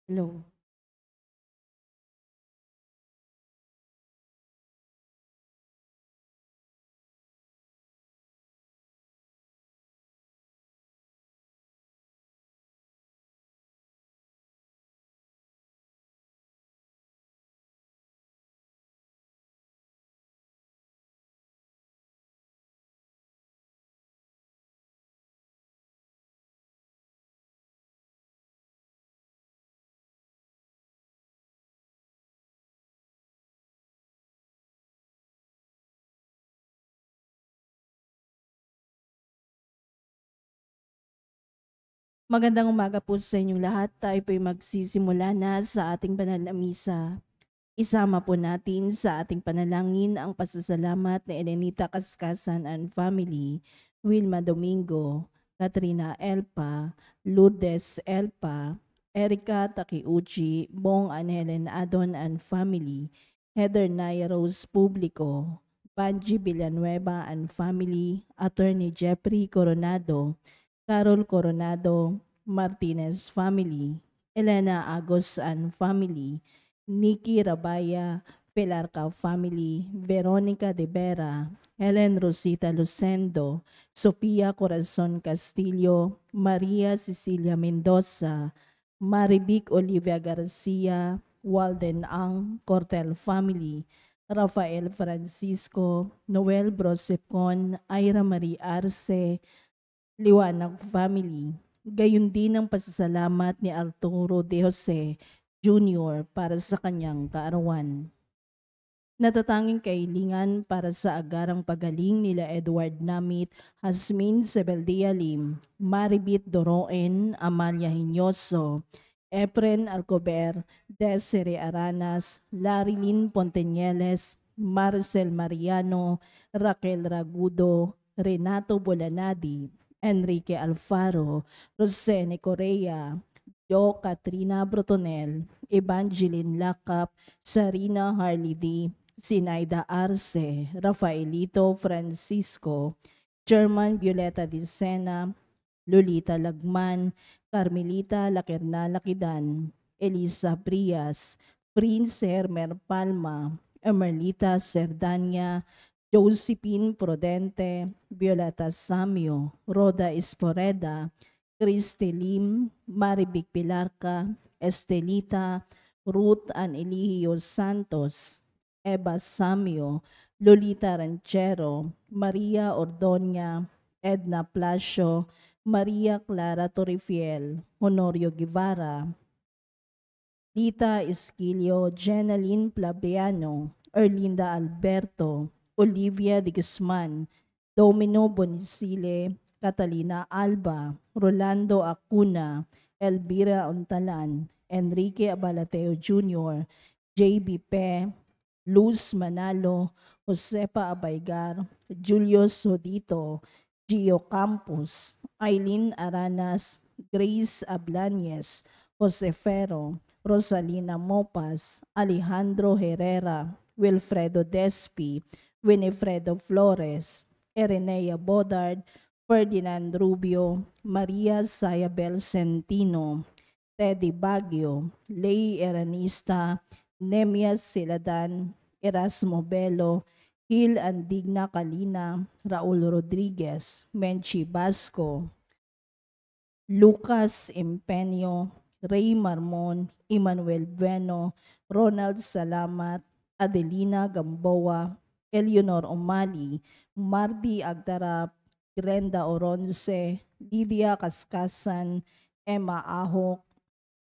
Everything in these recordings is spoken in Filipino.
Hello. Magandang umaga po sa inyong lahat. Tayo po'y magsisimula na sa ating banal na misa. Isama po natin sa ating panalangin ang pasasalamat ni Elenita Kaskasan and Family, Wilma Domingo, Katrina Elpa, Lourdes Elpa, Erica Takiuchi, Bong and Helen Adon and Family, Heather Naya Rose Publico, Banji Villanueva and Family, Attorney Jeffrey Coronado, Carol Coronado, Martinez Family, Elena Agos and Family, Nikki Rabaya, Pelarca Family, Veronica de Vera, Helen Rosita Lucendo, Sofia Corazon Castillo, Maria Cecilia Mendoza, Maribic Olivia Garcia, Walden Ang Cortel Family, Rafael Francisco, Noel Brosepcon, Ira Marie Arce, Liwanag Family. Gayon din ang pasasalamat ni Arturo de Jose Jr. para sa kanyang kaarawan. Natatanging kahilingan para sa agarang pagaling nila Edward Namit, Hasmin Sebeldia Lim, Maribit Doroen, Amalia Hinyoso, Efren Alcober, Desiree Aranas, Larilyn Ponteñeles, Marcel Mariano, Raquel Ragudo, Renato Bolanadi, Enrique Alfaro, Rosene Correa, Jo Katrina Brotonel, Evangeline Lacap, Sarina Harley D, Sinaida Arce, Rafaelito Francisco, German Violeta Di Sena, Lolita Lagman, Carmelita Lakirna Lakidan, Elisa Prias, Prince Hermer Palma, Emerlita Cerdanya, Josephine Prudente, Violeta Samio, Roda Esporeda, Christy Lim, Maribic Pilarca, Estelita, Ruth Anelihio Santos, Eva Samio, Lolita Ranchero, Maria Ordoña, Edna Plasio, Maria Clara Torrifiel, Honorio Guevara, Lita Esquilio, Jenaline Plabiano, Erlinda Alberto, Olivia de Guzman, Domino Bonisile, Catalina Alba, Rolando Acuna, Elvira Ontalan, Enrique Abalateo Jr., JB Pe, Luz Manalo, Josepa Abaygar, Julio Sodito, Gio Campos, Aileen Aranas, Grace Ablañez, Jose Ferro, Rosalina Mopas, Alejandro Herrera, Wilfredo Despi, Winifredo Flores, Erenea Bodard, Ferdinand Rubio, Maria Sayabel Centino, Teddy Baguio, Lei Eranista, Nemias Siladan, Erasmo Belo, Hil Andigna Kalina, Raul Rodriguez, Menchi Basco, Lucas Empeño, Ray Marmon, Emmanuel Bueno, Ronald Salamat, Adelina Gamboa, Eleanor Omali, Marty Agdarap, Glenda Oronce, Lydia Kaskasan, Emma Ahok,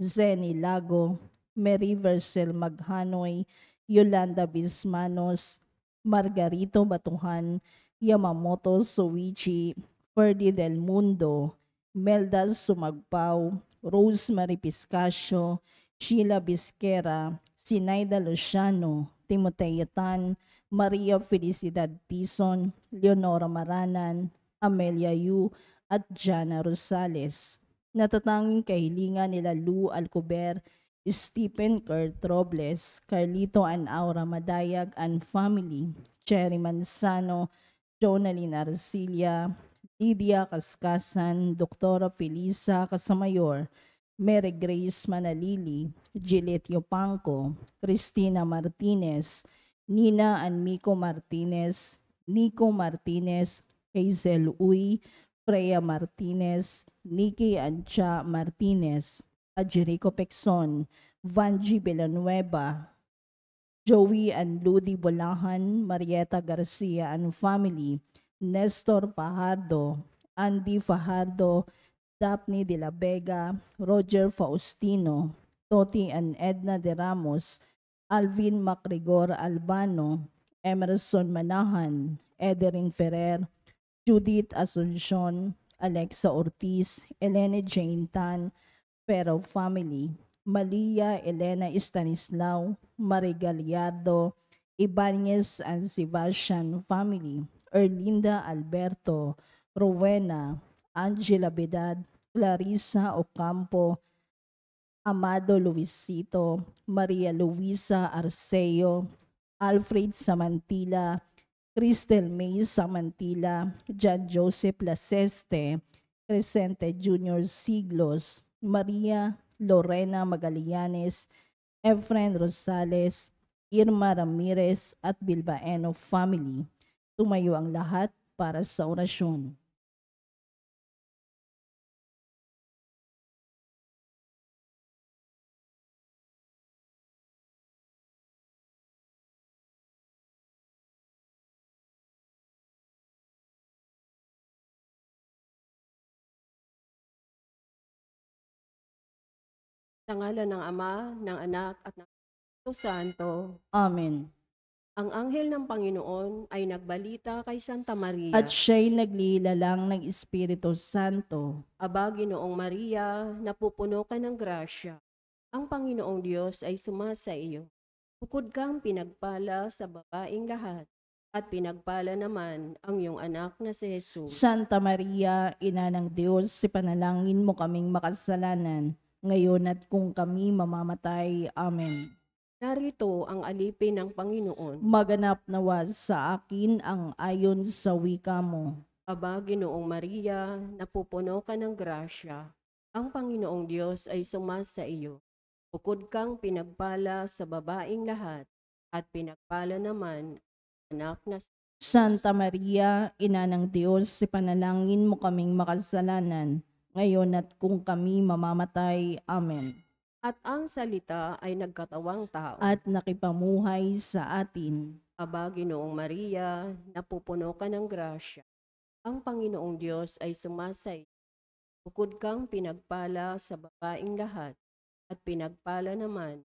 Zenny Lago, Mary Vercel Maghanoy, Yolanda Bismanos, Margarito Batuhan, Yamamoto Soichi, Ferdy Del Mundo, Melda Sumagpao, Rosemary Piscasio, Sheila Bisquera, Sinaida Luciano, Timoteo Tan, Maria Felicidad Tison, Leonora Maranan, Amelia Yu, at Jana Rosales. Natatanging kahilingan nila Lou Alcober, Stephen Kurt Robles, Carlito and Aura Madayag and Family, Cherry Manzano, Jonalyn Arcilia, Lydia Kaskasan, Doktora Felisa Casamayor, Mary Grace Manalili, Juliet Yopanco, Cristina Martinez, Nina Anmico Martinez, Nico Martinez, Hazel Uy, Freya Martinez, Nikki Ancha Martinez, Ajerico Pexon, Vanji Villanueva, Joey and Ludi Bolahan, Marieta Garcia and family, Nestor Fajardo, Andy Fajardo, Daphne de la Vega, Roger Faustino, Toti and Edna de Ramos, Alvin Macrigor Albano, Emerson Manahan, Ederin Ferrer, Judith Asuncion, Alexa Ortiz, Elena Jane Tan, Pero family, Malia Elena Stanislao, Marie Gallardo, Ibanez and Sebastian family, Erlinda Alberto, Rowena, Angela Bedad, Clarissa Ocampo, Amado Luisito, Maria Luisa Arceo, Alfred Samantila, Cristel May Samantila, John Joseph Laseste, Crescente Junior Siglos, Maria Lorena Magallanes, Efren Rosales, Irma Ramirez at Bilbaeno family. Tumayo ang lahat para sa orasyon. Sa ngalan ng Ama, ng Anak, at ng Espiritu Santo. Amen. Ang anghel ng Panginoon ay nagbalita kay Santa Maria. At siya'y naglilalang ng Espiritu Santo. Aba, Ginoong Maria, napupuno ka ng grasya. Ang Panginoong Diyos ay sumasa iyo. Bukod kang pinagpala sa babaing lahat, at pinagpala naman ang iyong anak na si Jesus. Santa Maria, Ina ng Diyos, ipanalangin mo kaming makasalanan, ngayon at kung kami mamamatay. Amen. Narito ang alipin ng Panginoon. Maganap nawa sa akin ang ayon sa wika mo. Aba, Ginoong Maria, napupuno ka ng grasya. Ang Panginoong Diyos ay sumasa iyo. Bukod kang pinagpala sa babaing lahat, at pinagpala naman ang anak na si Jesus. Santa Maria, Ina ng Diyos, ipanalangin mo kaming makasalanan, ngayon at kung kami mamamatay. Amen. At ang salita ay nagkatawang tao. At nakipamuhay sa atin. Aba, Ginoong Maria, napupuno ka ng grasya. Ang Panginoong Diyos ay sumasa iyo. Bukod kang pinagpala sa babaing lahat, at pinagpala naman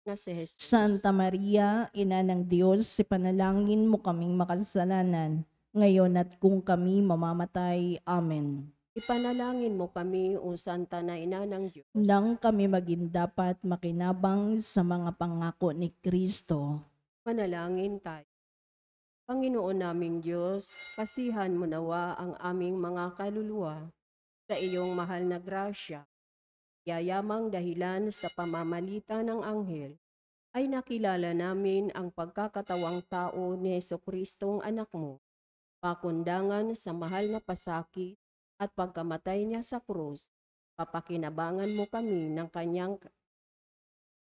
na si Jesus. Santa Maria, Ina ng Diyos, ipanalangin mo kaming makasalanan, ngayon at kung kami mamamatay. Amen. Ipanalangin mo kami, O Santa na Ina ng Diyos. Nang kami maging dapat makinabang sa mga pangako ni Kristo. Manalangin tayo. Panginoon naming Diyos, kasihan mo nawa ang aming mga kaluluwa sa iyong mahal na grasya. Yayamang dahilan sa pamamagitan ng anghel, ay nakilala namin ang pagkakatawang tao ni Jesucristong anak mo, pakundangan sa mahal na pasakit at pagkamatay niya sa krus. Papakinabangan mo kami ng kanyang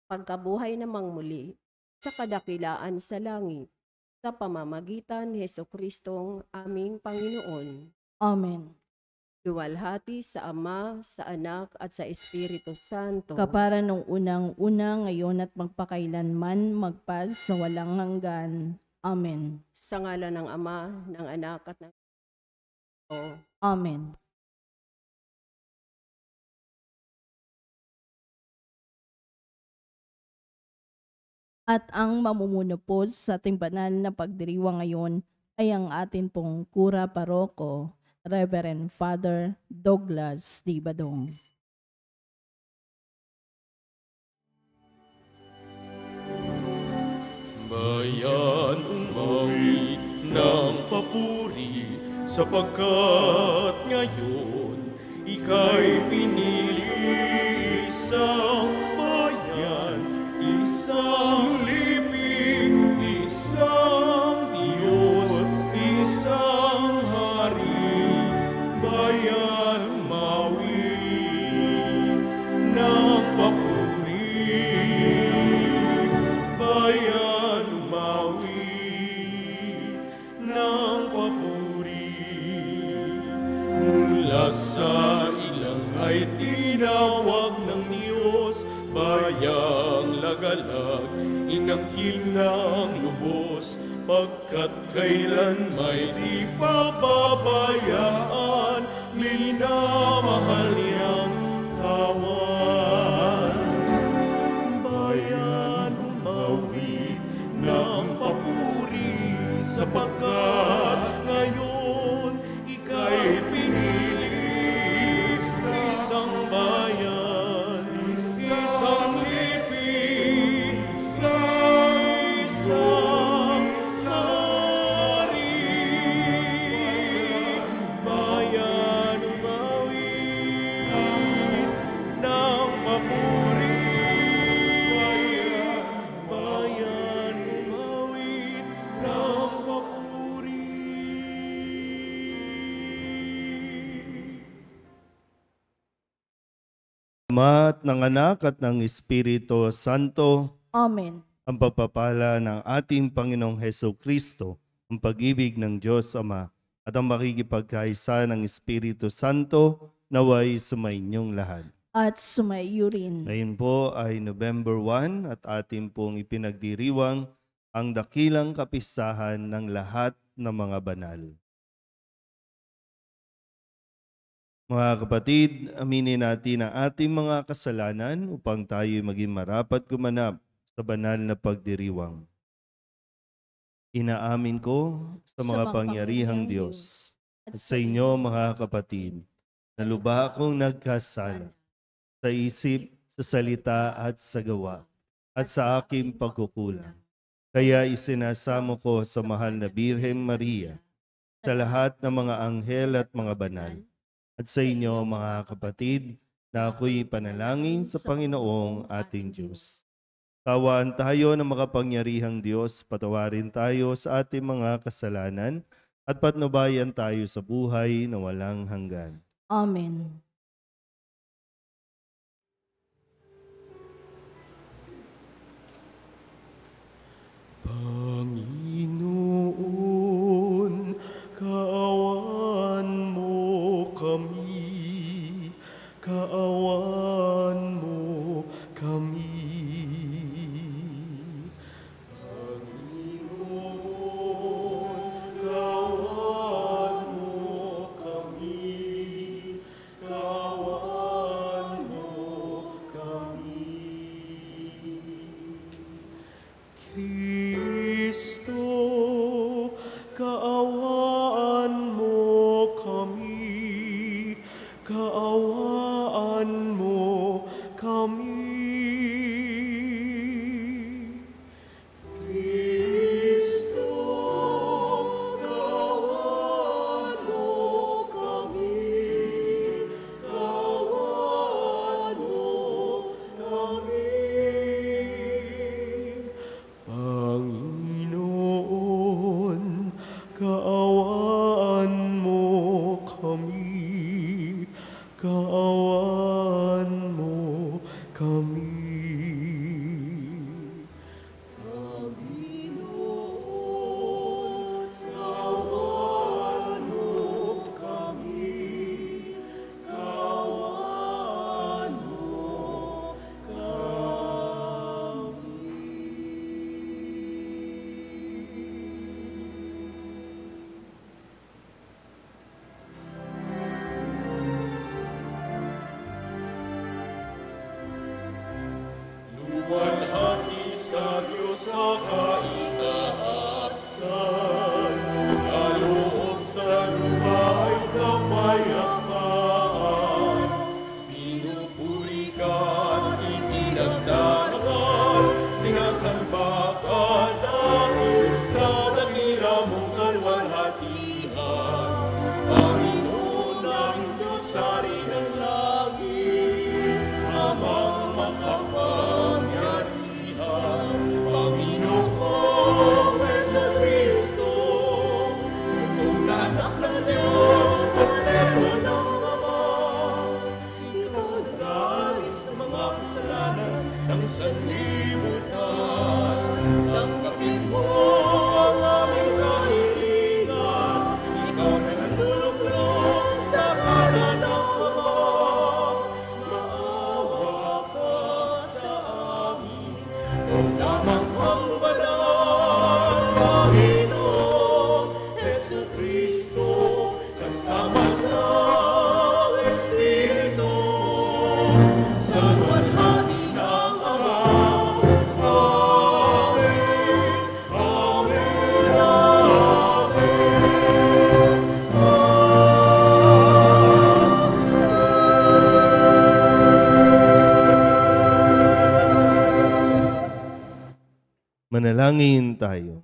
pagkabuhay namang muli sa kadakilaan sa langit, sa pamamagitan ni Jesucristong aming Panginoon. Amen. Luwalhati sa Ama, sa Anak, at sa Espiritu Santo. Kapara nung unang-una, ngayon at magpakailanman, magpas sa walang hanggan. Amen. Sa ngalan ng Ama, ng Anak, at ng Espiritu. Amen. At ang mamumuno po sa ating banal na pagdiriwang ngayon ay ang atin pong Kura Paroko, Reverend Father Douglas D. Badong. Bayan umawi ng papuri, sapagkat ngayon ika'y pinili, isang bayan, isang lipig, isang Diyos, isang hari, bayan mawi. bayang lagalag, inangkin ng lubos, pagkat kailan may di pababayaan, minamahal niyang kawan. Bayan, umawit ng papuri, sapagkat ngayon ika'y pinili. Isang bayan, isang lipi, isang hari. Bayan, umawit ng papuri. Bayan, umawit ng papuri. Ama at ng Anak at ng Espiritu Santo, Amen. ang pagpapala ng ating Panginoong Heso Kristo, ang pag-ibig ng Diyos Ama, at ang makikipagkaisa ng Espiritu Santo, naway sumainyong lahat. At sumaiyo rin. Ngayon po ay November 1 at ating pong ipinagdiriwang ang dakilang kapistahan ng lahat ng mga banal. Mga kapatid, aminin natin ang ating mga kasalanan upang tayo maging marapat gumanap sa banal na pagdiriwang. Inaamin ko sa mga pangyarihang Diyos at sa inyo mga kapatid, na lubha akong nagkasala sa isip, sa salita at sa gawa at sa aking pagkukulang. Kaya isinasamo ko sa mahal na Birhen Maria, sa lahat ng mga anghel at mga banal, at sa inyo mga kapatid, na ako'y panalangin sa Panginoong ating Diyos. Tawaan tayo ng makapangyarihang Diyos, patawarin tayo sa ating mga kasalanan, at patnubayan tayo sa buhay na walang hanggan. Amen. Panginoon, kaawan mo kami, kaawan mo kami. Panginoon, kaawan mo kami, kaawan mo kami. Kristo, kaawaan mo kami, kaawaan mo kami. Kristo, kaawaan mo kami, kaawaan mo kami. Panginoon, kaawaan mo kami, kaawaan mo kami. Panginoon, kaawaan mo kami, kaawaan mo luwalhati sa Diyos sa kaitaasan, kaloob sa lupa ay kapayapaan. Pinupuri ka at ipinagdarasal, sinasamba ka dahil sa dakila mong kaluwalhatian. Panginoon ang Diyos, hari ng langit, amang makapangyarihan. Panginoong Jesucristo, kung anak ng Diyos, Kordero ng Ama, ikaw nagdari sa mga kasalanan ng sanlibutan. Tanggapin mo ang aming kahilingan, ikaw na nagtulog sa kanan ng Ama. Maawa ka sa Manalangin tayo.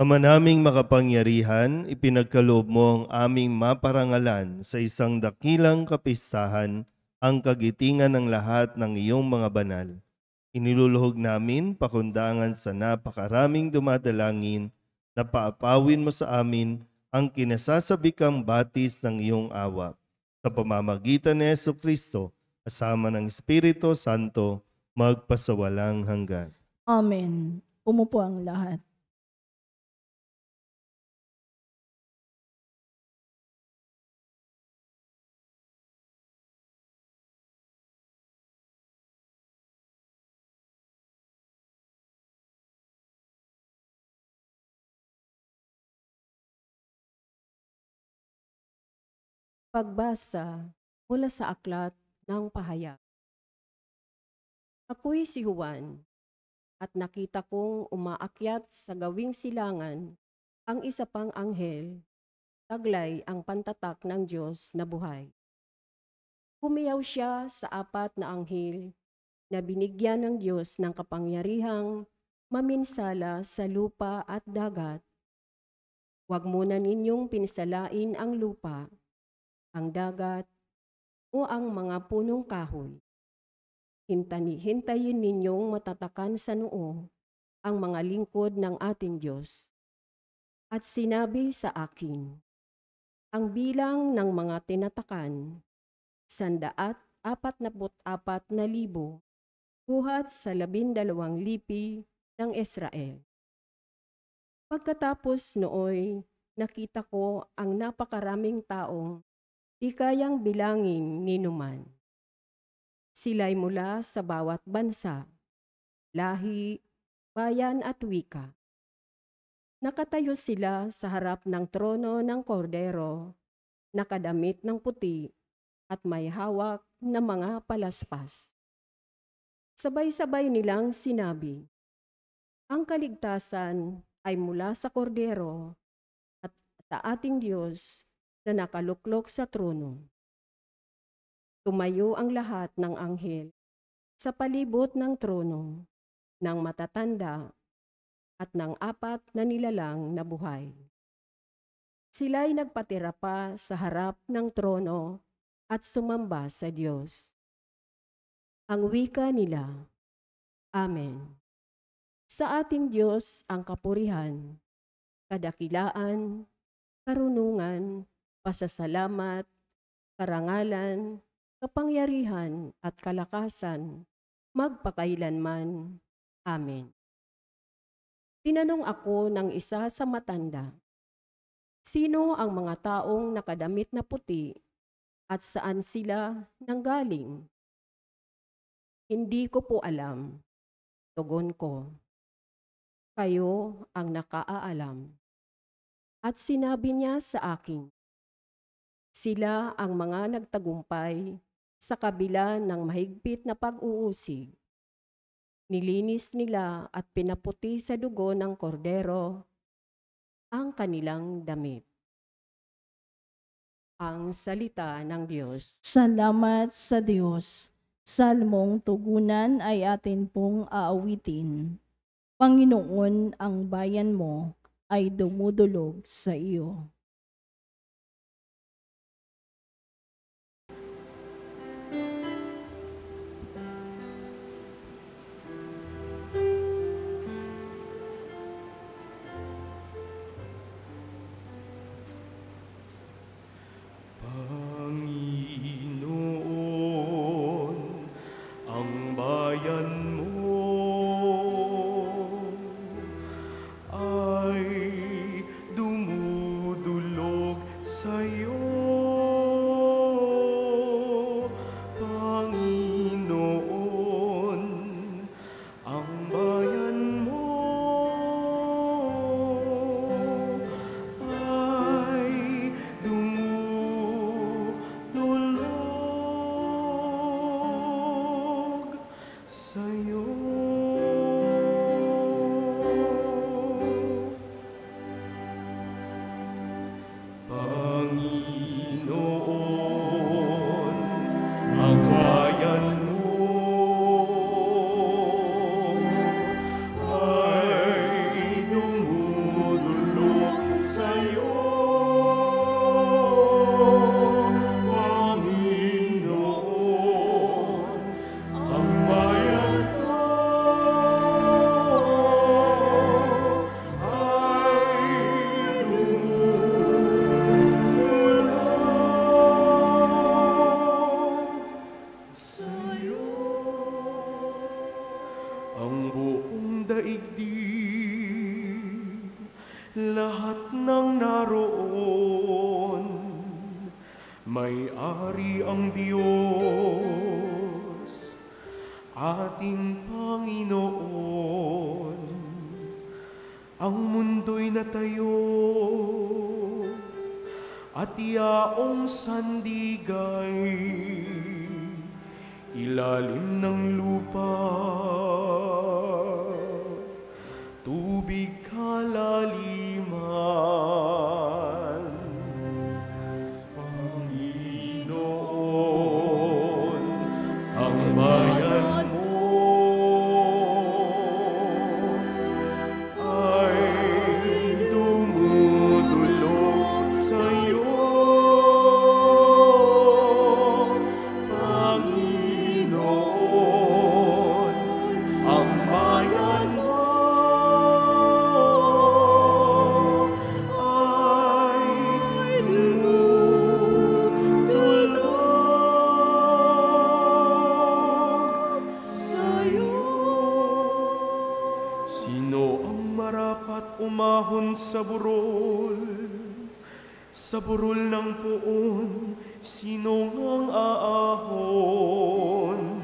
Ama naming makapangyarihan, ipinagkaloob mo ang aming maparangalan sa isang dakilang kapistahan ang kagitingan ng lahat ng iyong mga banal. Iniluluhog namin pakundangan sa napakaraming dumadalangin na paapawin mo sa amin ang kinasasabikang batis ng iyong awa. Sa pamamagitan ni Jesucristo, kasama ng Espiritu Santo, magpasawalang hanggan. Amen. Umupo ang lahat. Pagbasa mula sa aklat ng pahayag. Ako'y si Juan, at nakita kong umaakyat sa gawing silangan ang isa pang anghel, taglay ang pantatak ng Diyos na buhay. Humiyaw siya sa apat na anghel na binigyan ng Diyos ng kapangyarihang maminsala sa lupa at dagat. Huwag muna ninyong pinsalain ang lupa, ang dagat, o ang mga punong kahoy. Hintayin ninyong matatakan sa noo ang mga lingkod ng ating Diyos. At sinabi sa akin, ang bilang ng mga tinatakan, 144,000 buhat sa 12 lipi ng Israel. Pagkatapos nooy, nakita ko ang napakaraming taong di kayang bilangin ni numan. Sila'y mula sa bawat bansa, lahi, bayan at wika. Nakatayo sila sa harap ng trono ng kordero, nakadamit ng puti at may hawak na mga palaspas. Sabay-sabay nilang sinabi, ang kaligtasan ay mula sa kordero at sa ating Diyos na nakaluklok sa trono. Tumayo ang lahat ng anghel sa palibot ng trono, ng matatanda at ng apat na nilalang na buhay. Sila'y nagpatira pa sa harap ng trono at sumamba sa Diyos. Ang wika nila, Amen. Sa ating Diyos ang kapurihan, kadakilaan, karunungan, pasasalamat, karangalan, kapangyarihan at kalakasan, magpakailanman. Amen. Tinanong ako ng isa sa matanda, sino ang mga taong nakadamit na puti at saan sila nanggaling? Hindi ko po alam, tugon ko. Kayo ang nakaalam. At sinabi niya sa akin, sila ang mga nagtagumpay sa kabila ng mahigpit na pag-uusig. Nilinis nila at pinaputi sa dugo ng kordero ang kanilang damit. Ang salita ng Diyos. Salamat sa Diyos. Salmong tugunan ay atin pong aawitin. Panginoon, ang bayan mo ay dumudulog sa iyo. Panginoon, ang bayan mo ay dumudulog sa iyo. Panginoon, ang bayan mo ay dumudulog sa iyo. Panginoon, ang bayan mo ang buong daigdig, lahat ng naroon. May-ari ang Diyos, ating Panginoon. Ang mundo'y natayo at yaong sandigay, ilalim ng lupa, tubig kalaliman. Panginoon, ang bayan mo ay dumudulog sa'yo. Panginoon, ang bayan mo ay dumudulog sa'yo. Sino ang marapat umahon sa burol? Sa burol ng puon, sino ngang aahon?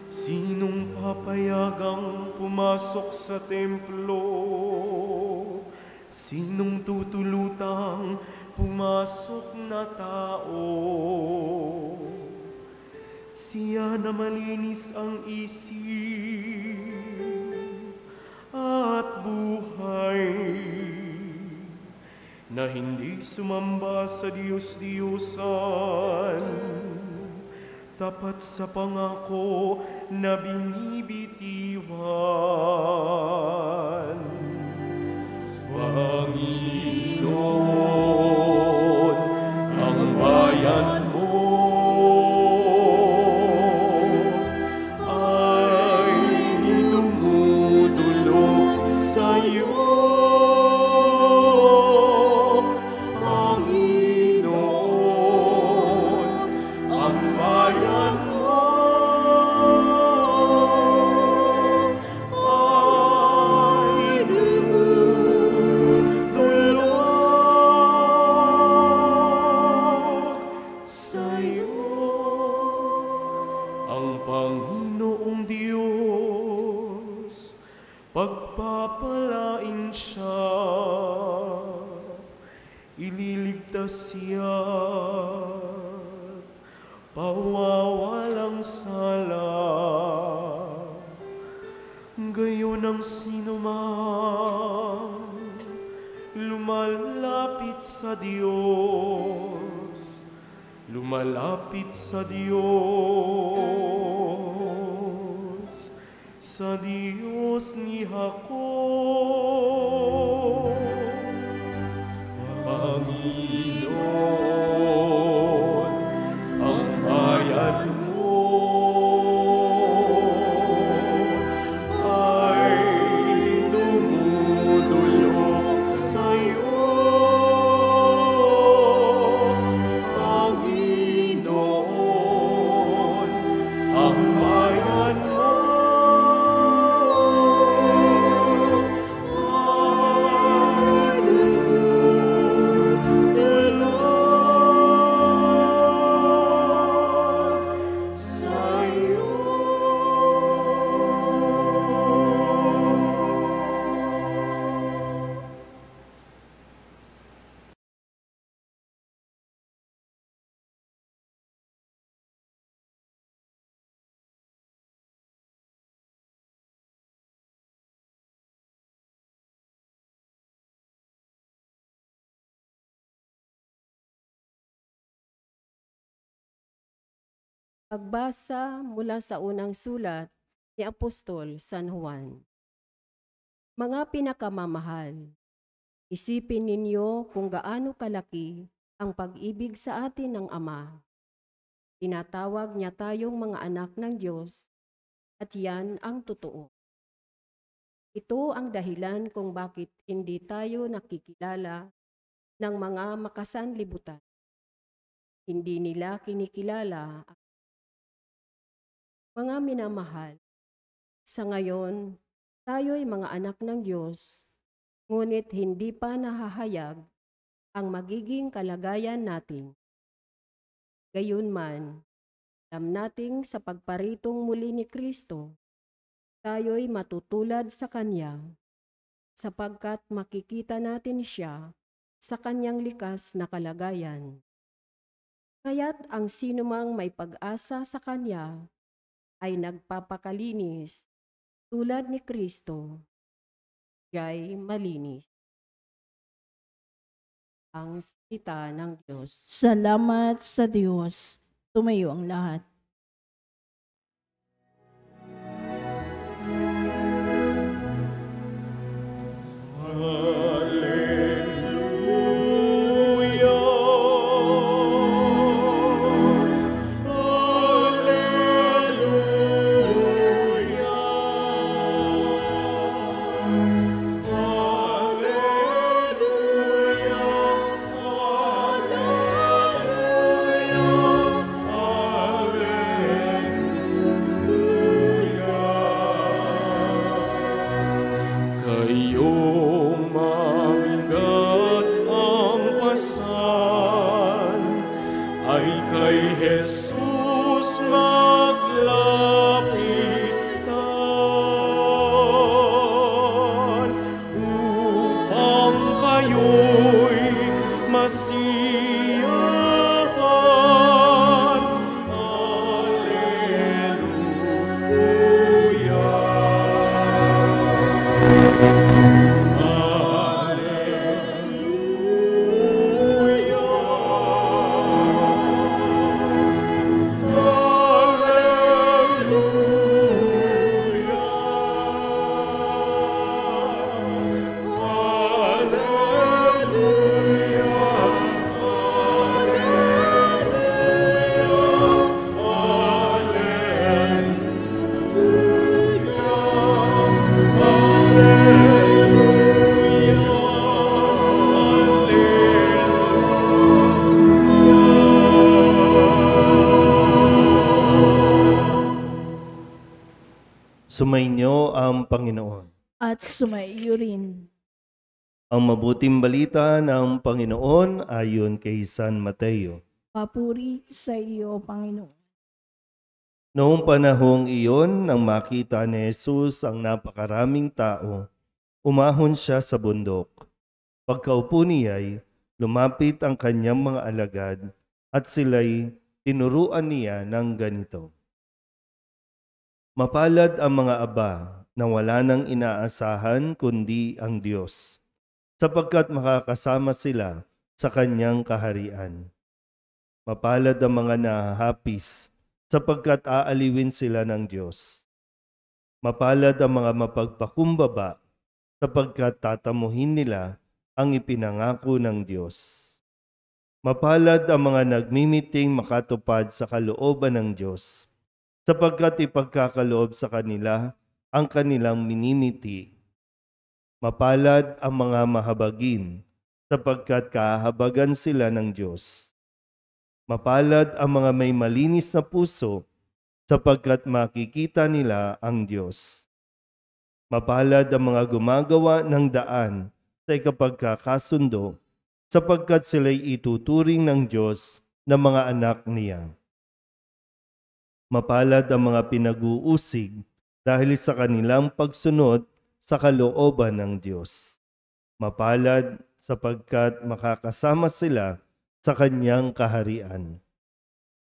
Sinong papayagang pumasok sa templo? Sinong tutulutang pumasok na tao? Siya na malinis ang isip at buhay, na hindi sumamba sa Diyos-Diyusan, tapat sa pangako na binibitiwan. Panginoon, ang bayan mo ay dumudulog sa'yo. Panginoon, ang bayan mo ay dumudulog sa'yo. Ang Panginoong Diyos, pagpapalain siya, ililigtas siya, pawawalang sala. Gayon ang sinumang lumalapit sa Diyos, lumalapit sa Diyos, sa Diyos ni Jacob. Panginoon, ang bayan mo ay dumudulog sa'yo. Panginoon, ang bayan mo ay dumudulog sa'yo. Pagbasa mula sa unang sulat ni Apostol San Juan. Mga pinakamamahal, isipin ninyo kung gaano kalaki ang pag-ibig sa atin ng Ama. Tinatawag niya tayong mga anak ng Diyos at yan ang totoo. Ito ang dahilan kung bakit hindi tayo nakikilala ng mga makasanlibutan. Hindi nila kinikilala. Mga minamahal, Sa ngayon, tayo'y mga anak ng Diyos, ngunit hindi pa nahahayag ang magiging kalagayan natin. Gayunman, alam nating sa pagparitong muli ni Kristo, tayo'y matutulad sa Kanya, sapagkat makikita natin siya sa Kanyang likas na kalagayan. Kaya't ang sinumang may pag-asa sa Kanya ay nagpapakalinis tulad ni Kristo, siya'y malinis. Ang salita ng Diyos. Salamat sa Diyos. Tumayo ang lahat. Kayong mabigat ang pasan ay kay Jesus maglapitan upang kayo'y masiyahan. Sumainyo ang Panginoon. At sumaiyo rin. Ang mabuting balita ng Panginoon ayon kay San Mateo. Papuri sa iyo, Panginoon. Noong panahong iyon, nang makita ni Jesus ang napakaraming tao, umahon siya sa bundok. Pagkaupo niya'y lumapit ang kanyang mga alagad at sila'y tinuruan niya ng ganito. Mapalad ang mga aba na wala nang inaasahan kundi ang Diyos, sapagkat makakasama sila sa kanyang kaharian. Mapalad ang mga nahahapis, sapagkat aaliwin sila ng Diyos. Mapalad ang mga mapagpakumbaba, sapagkat tatamuhin nila ang ipinangako ng Diyos. Mapalad ang mga nagmimiting makatupad sa kalooban ng Diyos, sapagkat ipagkakaloob sa kanila ang kanilang minimiti. Mapalad ang mga mahabagin, sapagkat kahabagan sila ng Diyos. Mapalad ang mga may malinis na puso, sapagkat makikita nila ang Diyos. Mapalad ang mga gumagawa ng daan sa ikapagkakasundo, sapagkat sila'y ituturing ng Diyos na mga anak niya. Mapalad ang mga pinag-uusig dahil sa kanilang pagsunod sa kalooban ng Diyos. Mapalad sapagkat makakasama sila sa kanyang kaharian.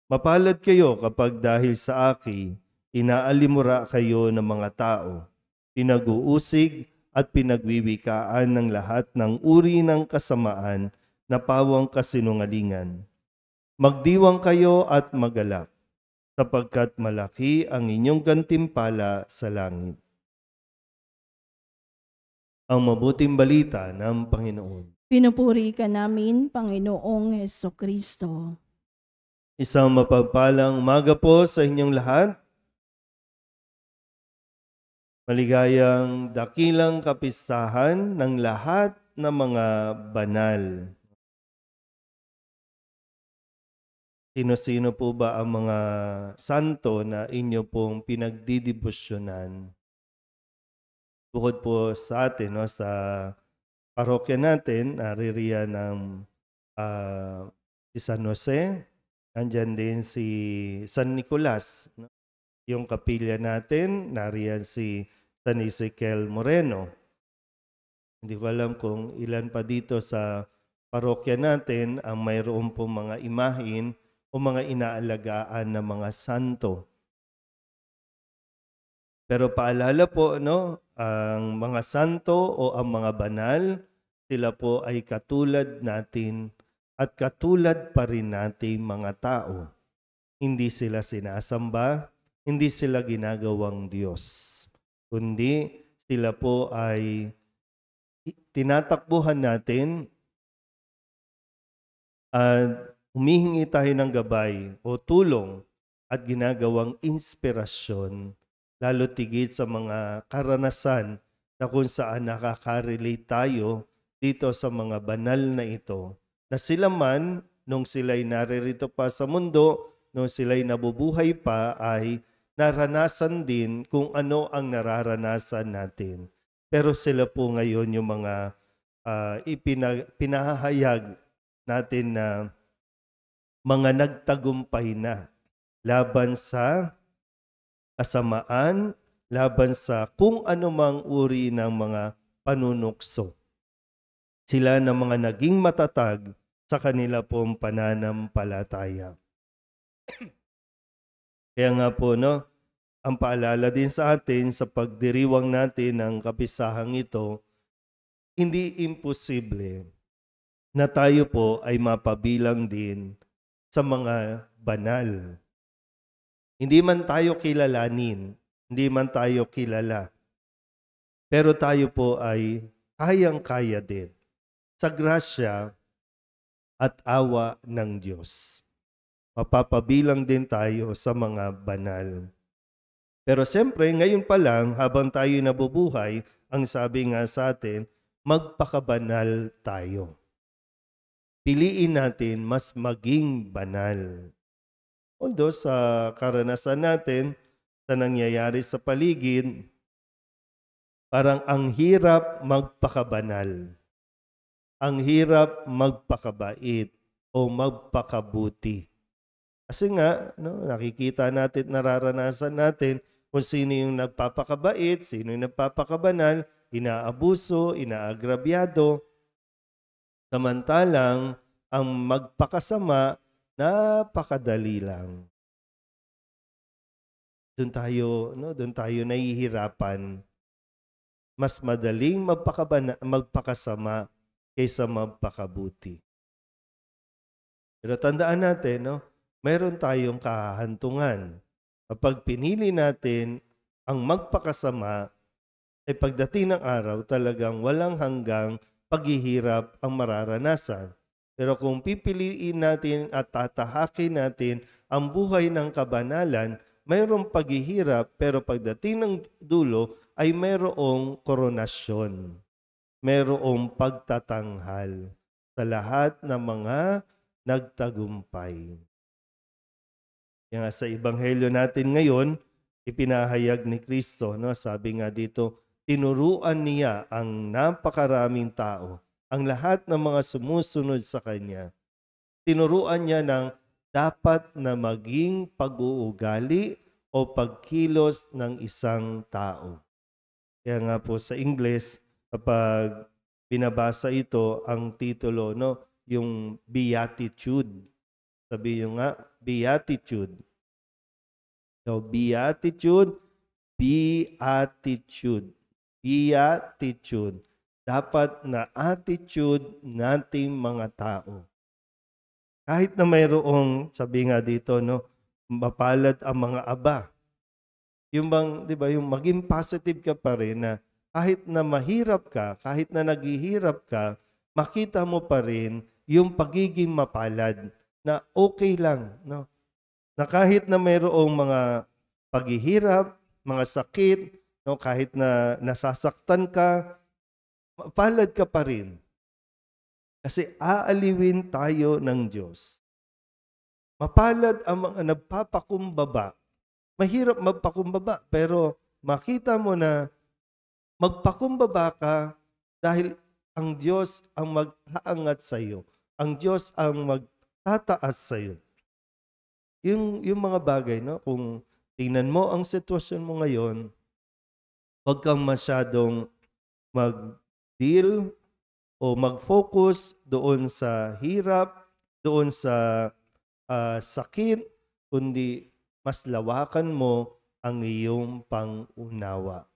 Mapalad kayo kapag dahil sa akin, inaalimura kayo ng mga tao, pinag-uusig at pinagwiwikaan ng lahat ng uri ng kasamaan na pawang kasinungalingan. Magdiwang kayo at magalak, sapagkat malaki ang inyong gantimpala sa langit. Ang mabuting balita ng Panginoon. Pinupuri ka namin, Panginoong Hesukristo. Isang mapagpalang umaga po sa inyong lahat. Maligayang dakilang kapistahan ng lahat ng mga banal. Sino-sino po ba ang mga santo na inyo pong pinagdidibusyonan? bukod po sa atin, no, sa parokya natin, naririyan ng si San Jose, nandyan din si San Nicolas, no? Yung kapilya natin, nariyan si San Ezekiel Moreno. Hindi ko alam kung ilan pa dito sa parokya natin ang mayroon po mga imahin o mga inaalagaan na mga santo. Pero paalala po, no, ang mga santo o ang mga banal, sila po ay katulad natin at katulad pa rin nating mga tao. Hindi sila sinasamba, hindi sila ginagawang Diyos, kundi sila po ay tinatakbuhan natin at humihingi tayo ng gabay o tulong at ginagawang inspirasyon, lalo tigit sa mga karanasan na kung saan nakaka-relate tayo dito sa mga banal na ito, na sila man, nung sila'y naririto pa sa mundo, nung sila'y nabubuhay pa, ay naranasan din kung ano ang nararanasan natin. Pero sila po ngayon yung mga pinahahayag natin na mga nagtagumpay na laban sa kasamaan, laban sa kung anumang uri ng mga panunukso. Sila na mga naging matatag sa kanila pong pananampalataya. Kaya nga po, no, ang paalala din sa atin sa pagdiriwang natin ng kabisahang ito, hindi imposible na tayo po ay mapabilang din sa mga banal. Hindi man tayo kilalanin, hindi man tayo kilala, pero tayo po ay kayang-kaya din sa grasya at awa ng Diyos. Mapapabilang din tayo sa mga banal. Pero siyempre, ngayon pa lang, habang tayo nabubuhay, ang sabi nga sa atin, magpakabanal tayo. Piliin natin mas maging banal. Although sa karanasan natin, sa nangyayari sa paligid, parang ang hirap magpakabanal. Ang hirap magpakabait o magpakabuti. Kasi nga, no, nakikita natin, nararanasan natin kung sino yung nagpapakabait, sino yung nagpapakabanal, inaabuso, inaagrabyado. Samantalang, ang magpakasama, napakadali lang. Doon tayo nahihirapan. Mas madaling magpakasama kaysa magpakabuti. Pero tandaan natin, no, mayroon tayong kahahantungan. Kapag pinili natin ang magpakasama, ay pagdating ng araw talagang walang hanggang paghihirap ang mararanasan. Pero kung pipiliin natin at tatahakin natin ang buhay ng kabanalan, mayroong paghihirap, pero pagdating ng dulo ay mayroong koronasyon. Mayroong pagtatanghal sa lahat ng mga nagtagumpay. Kaya sa ebanghelyo natin ngayon, ipinahayag ni Kristo, no? Sabi nga dito, tinuruan niya ang napakaraming tao, ang lahat ng mga sumusunod sa Kanya. Tinuruan niya ng dapat na maging pag-uugali o pagkilos ng isang tao. Kaya nga po sa Ingles, kapag binabasa ito, ang titulo, no, yung Beatitude. Sabi nyo nga, Beatitude. So, Beatitude, Beatitude. Beatitude. Dapat na attitude nating mga tao. Kahit na mayroong, sabi nga dito, no, mapalad ang mga aba. Yung bang, di ba, yung maging positive ka pa rin na kahit na mahirap ka, kahit na naghihirap ka, makita mo pa rin yung pagiging mapalad na okay lang, no? Na kahit na mayroong mga paghihirap, mga sakit, no, kahit na nasasaktan ka, mapalad ka pa rin. Kasi aaliwin tayo ng Diyos. Mapalad ang mga nagpapakumbaba. Mahirap magpakumbaba, pero makita mo na magpakumbaba ka dahil ang Diyos ang maghaangat sa iyo. Ang Diyos ang magtataas sa iyo. Yung mga bagay, no? Kung tingnan mo ang sitwasyon mo ngayon, huwag kang masyadong mag-deal o mag-focus doon sa hirap, doon sa sakit, kundi mas lawakan mo ang iyong pangunawa.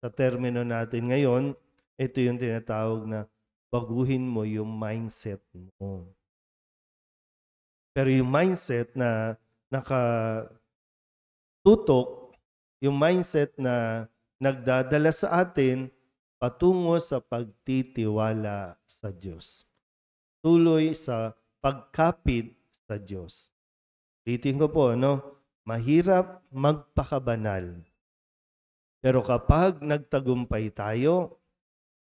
Sa termino natin ngayon, ito yung tinatawag na baguhin mo yung mindset mo. Pero yung mindset na nakatutok, yung mindset na nagdadala sa atin patungo sa pagtitiwala sa Diyos. Tuloy sa pagkapit sa Diyos. Ulitin ko po, mahirap magpakabanal. Pero kapag nagtagumpay tayo,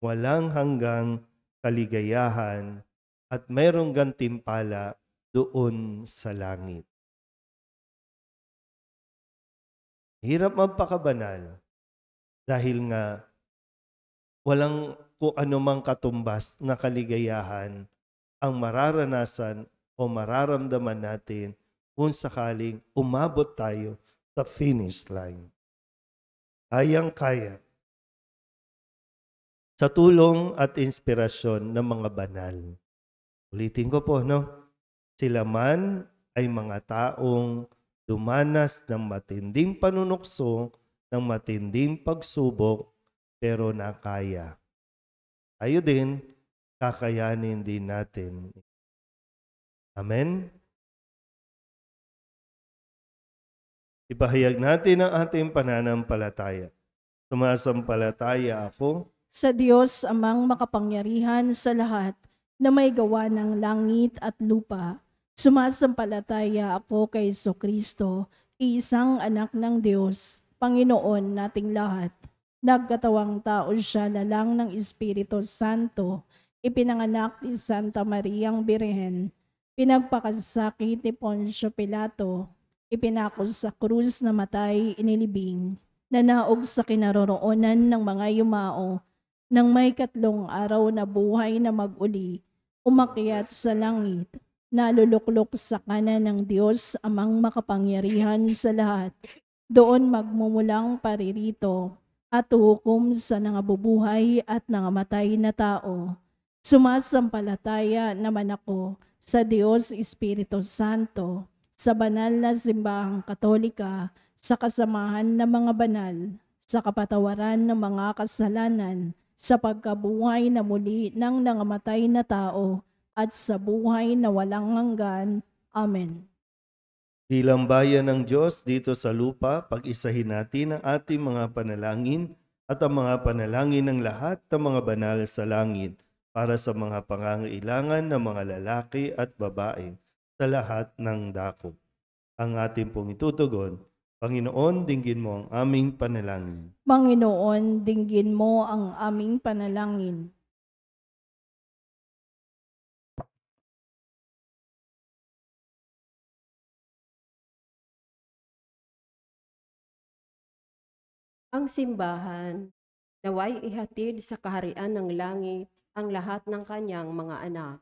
walang hanggang kaligayahan at mayroong gantimpala doon sa langit. Hirap magpakabanal dahil nga walang kung anumang katumbas na kaligayahan ang mararanasan o mararamdaman natin kung sakaling umabot tayo sa finish line. Kayang-kaya. Sa tulong at inspirasyon ng mga banal. Ulitin ko po, sila man ay mga taong dumanas ng matinding panunukso, ng matinding pagsubok, pero nakaya. Tayo din, kakayanin din natin. Amen? Ipahayag natin ang ating pananampalataya. Sumasampalataya ako Sa Diyos amang makapangyarihan sa lahat na may gawa ng langit at lupa. Sumasampalataya ako kay Jesucristo, isang anak ng Diyos, Panginoon nating lahat. Nagkatawang tao siya lalang ng Espiritu Santo, ipinanganak ni Santa Mariang Birhen, pinagpakasakit ni Poncio Pilato, ipinako sa krus na matay inilibing, nanaog sa kinaroroonan ng mga yumao, nang may 3 araw na buhay na mag-uli, umakyat sa langit, naluluklok sa kanan ng Diyos amang makapangyarihan sa lahat. Doon magmumulang paririto at hukom sa nangabubuhay at nangamatay na tao. Sumasampalataya naman ako sa Diyos Espiritu Santo, sa banal na simbahang Katolika, sa kasamahan ng mga banal, sa kapatawaran ng mga kasalanan, sa pagkabuhay na muli ng nangamatay na tao, at sa buhay na walang hanggan. Amen. Bilang bayan ng Diyos dito sa lupa, pag-isahin natin ang ating mga panalangin at ang mga panalangin ng lahat ng mga banal sa langit para sa mga pangangailangan ng mga lalaki at babae sa lahat ng dako. Ang ating pong itutugon, Panginoon, dinggin mo ang aming panalangin. Panginoon, dinggin mo ang aming panalangin. Ang simbahan, naway ihatid sa kaharian ng langit ang lahat ng kanyang mga anak.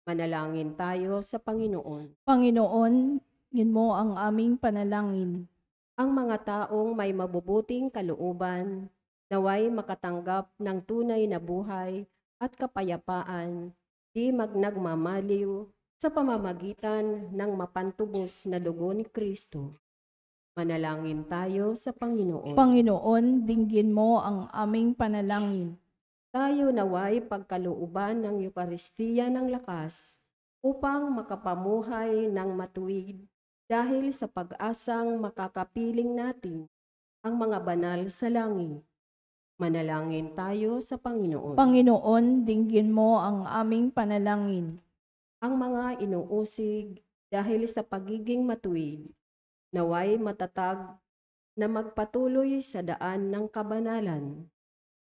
Manalangin tayo sa Panginoon. Panginoon, dinggin mo ang aming panalangin. Ang mga taong may mabubuting kalooban, naway makatanggap ng tunay na buhay at kapayapaan, di magnagmamaliw sa pamamagitan ng mapantubos na dugo ni Kristo. Manalangin tayo sa Panginoon. Panginoon, dinggin mo ang aming panalangin. Tayo naway pagkalooban ng Eukaristiya ng lakas upang makapamuhay ng matuwid dahil sa pag-asang makakapiling natin ang mga banal sa langit. Manalangin tayo sa Panginoon. Panginoon, dinggin mo ang aming panalangin. Ang mga inuusig dahil sa pagiging matuwid, naway matatag na magpatuloy sa daan ng kabanalan.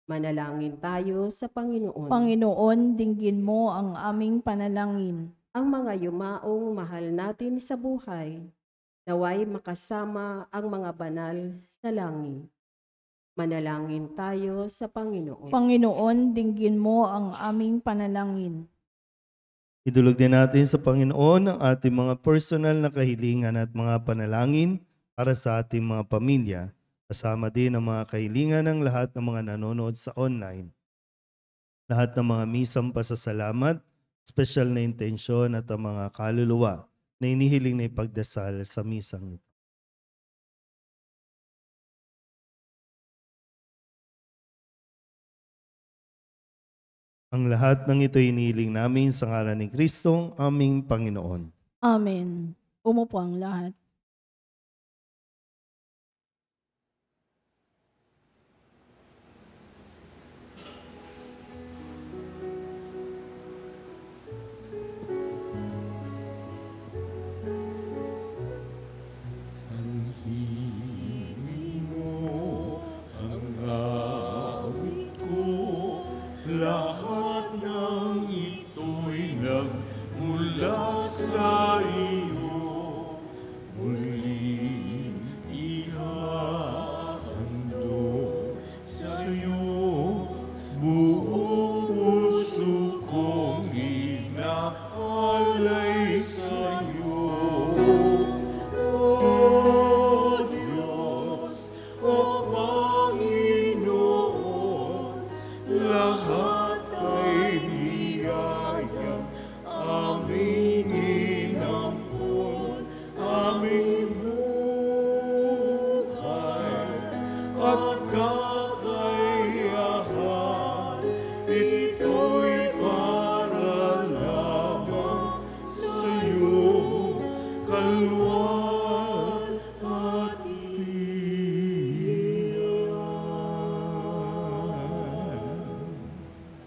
Manalangin tayo sa Panginoon. Panginoon, dinggin mo ang aming panalangin. Ang mga yumaong mahal natin sa buhay, naway makasama ang mga banal sa langit. Manalangin tayo sa Panginoon. Panginoon, dinggin mo ang aming panalangin. Idulog din natin sa Panginoon ang ating mga personal na kahilingan at mga panalangin para sa ating mga pamilya. Kasama din ang mga kahilingan ng lahat ng mga nanonood sa online. Lahat ng mga misang pasasalamat, special na intensyon at ang mga kaluluwa na inihiling na ipagdasal sa misang ito. Ang lahat ng ito inihiling namin sa ngalan ni Kristong aming Panginoon. Amen. Umupo ang lahat. Lahat ng ito'y nagmula sa iyo, muling ihahandog sa iyo, buong puso kong inaalay sa iyo. O Diyos, O Panginoon, lahat ay biyayang aming inampon, aming buhay at kakayahan. Ito'y para lamang sa iyo, kalwal at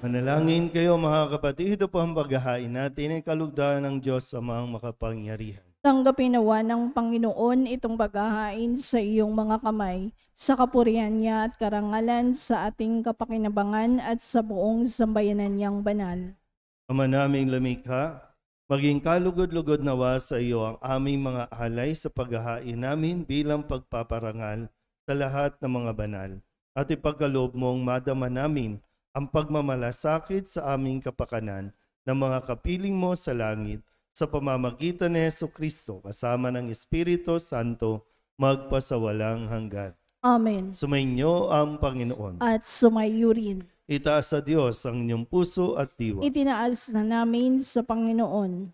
Manalangin kayo mga kapatid, ito po ang paghahain natin ay kalugdan ng Diyos Amang makapangyarihan. Tanggapin nawa ng Panginoon itong paghahain sa iyong mga kamay, sa kapurihan niya at karangalan sa ating kapakinabangan at sa buong sambayanan niyang banal. Ama naming lumikha, maging kalugod-lugod nawa sa iyo ang aming mga alay sa paghahain namin bilang pagpaparangal sa lahat ng mga banal. At ipagkaloob mong madama namin ang pagmamalasakit sa aming kapakanan ng mga kapiling mo sa langit sa pamamagitan ni Jesucristo kasama ng Espiritu Santo magpasawalang hanggan. Amen. Sumainyo ang Panginoon. At sumayo rin. Itaas sa Diyos ang inyong puso at diwa. Itinaas na namin sa Panginoon.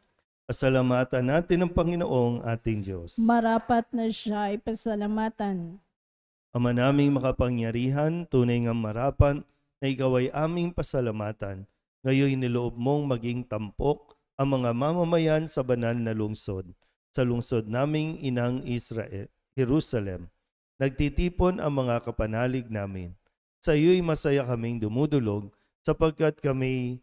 Pasalamatan natin ang Panginoong ating Diyos. Marapat na siya ay pasalamatan. Ama naming makapangyarihan, tunay ngang marapan na ikaw ay aming pasalamatan. Ngayon niloob mong maging tampok ang mga mamamayan sa banal na lungsod, sa lungsod naming inang Israel, Jerusalem. Nagtitipon ang mga kapanalig namin. Sa iyo'y masaya kaming dumudulog sapagkat kami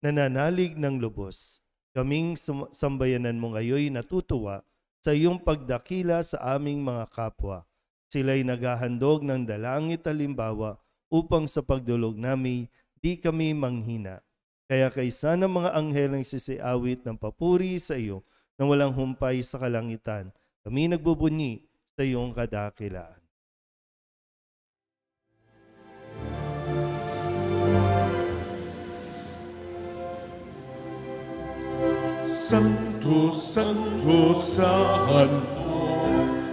nananalig ng lubos. Kaming sambayanan mo ngayo'y natutuwa sa iyong pagdakila sa aming mga kapwa. Sila'y naghahandog ng dalangit halimbawa upang sa pagdulog namin di kami manghina. Kaya kaysa ng mga anghel ang sisiawit ng papuri sa iyo na walang humpay sa kalangitan, kami nagbubunyi sa iyong kadakilaan. Santo, Santo sa kanto,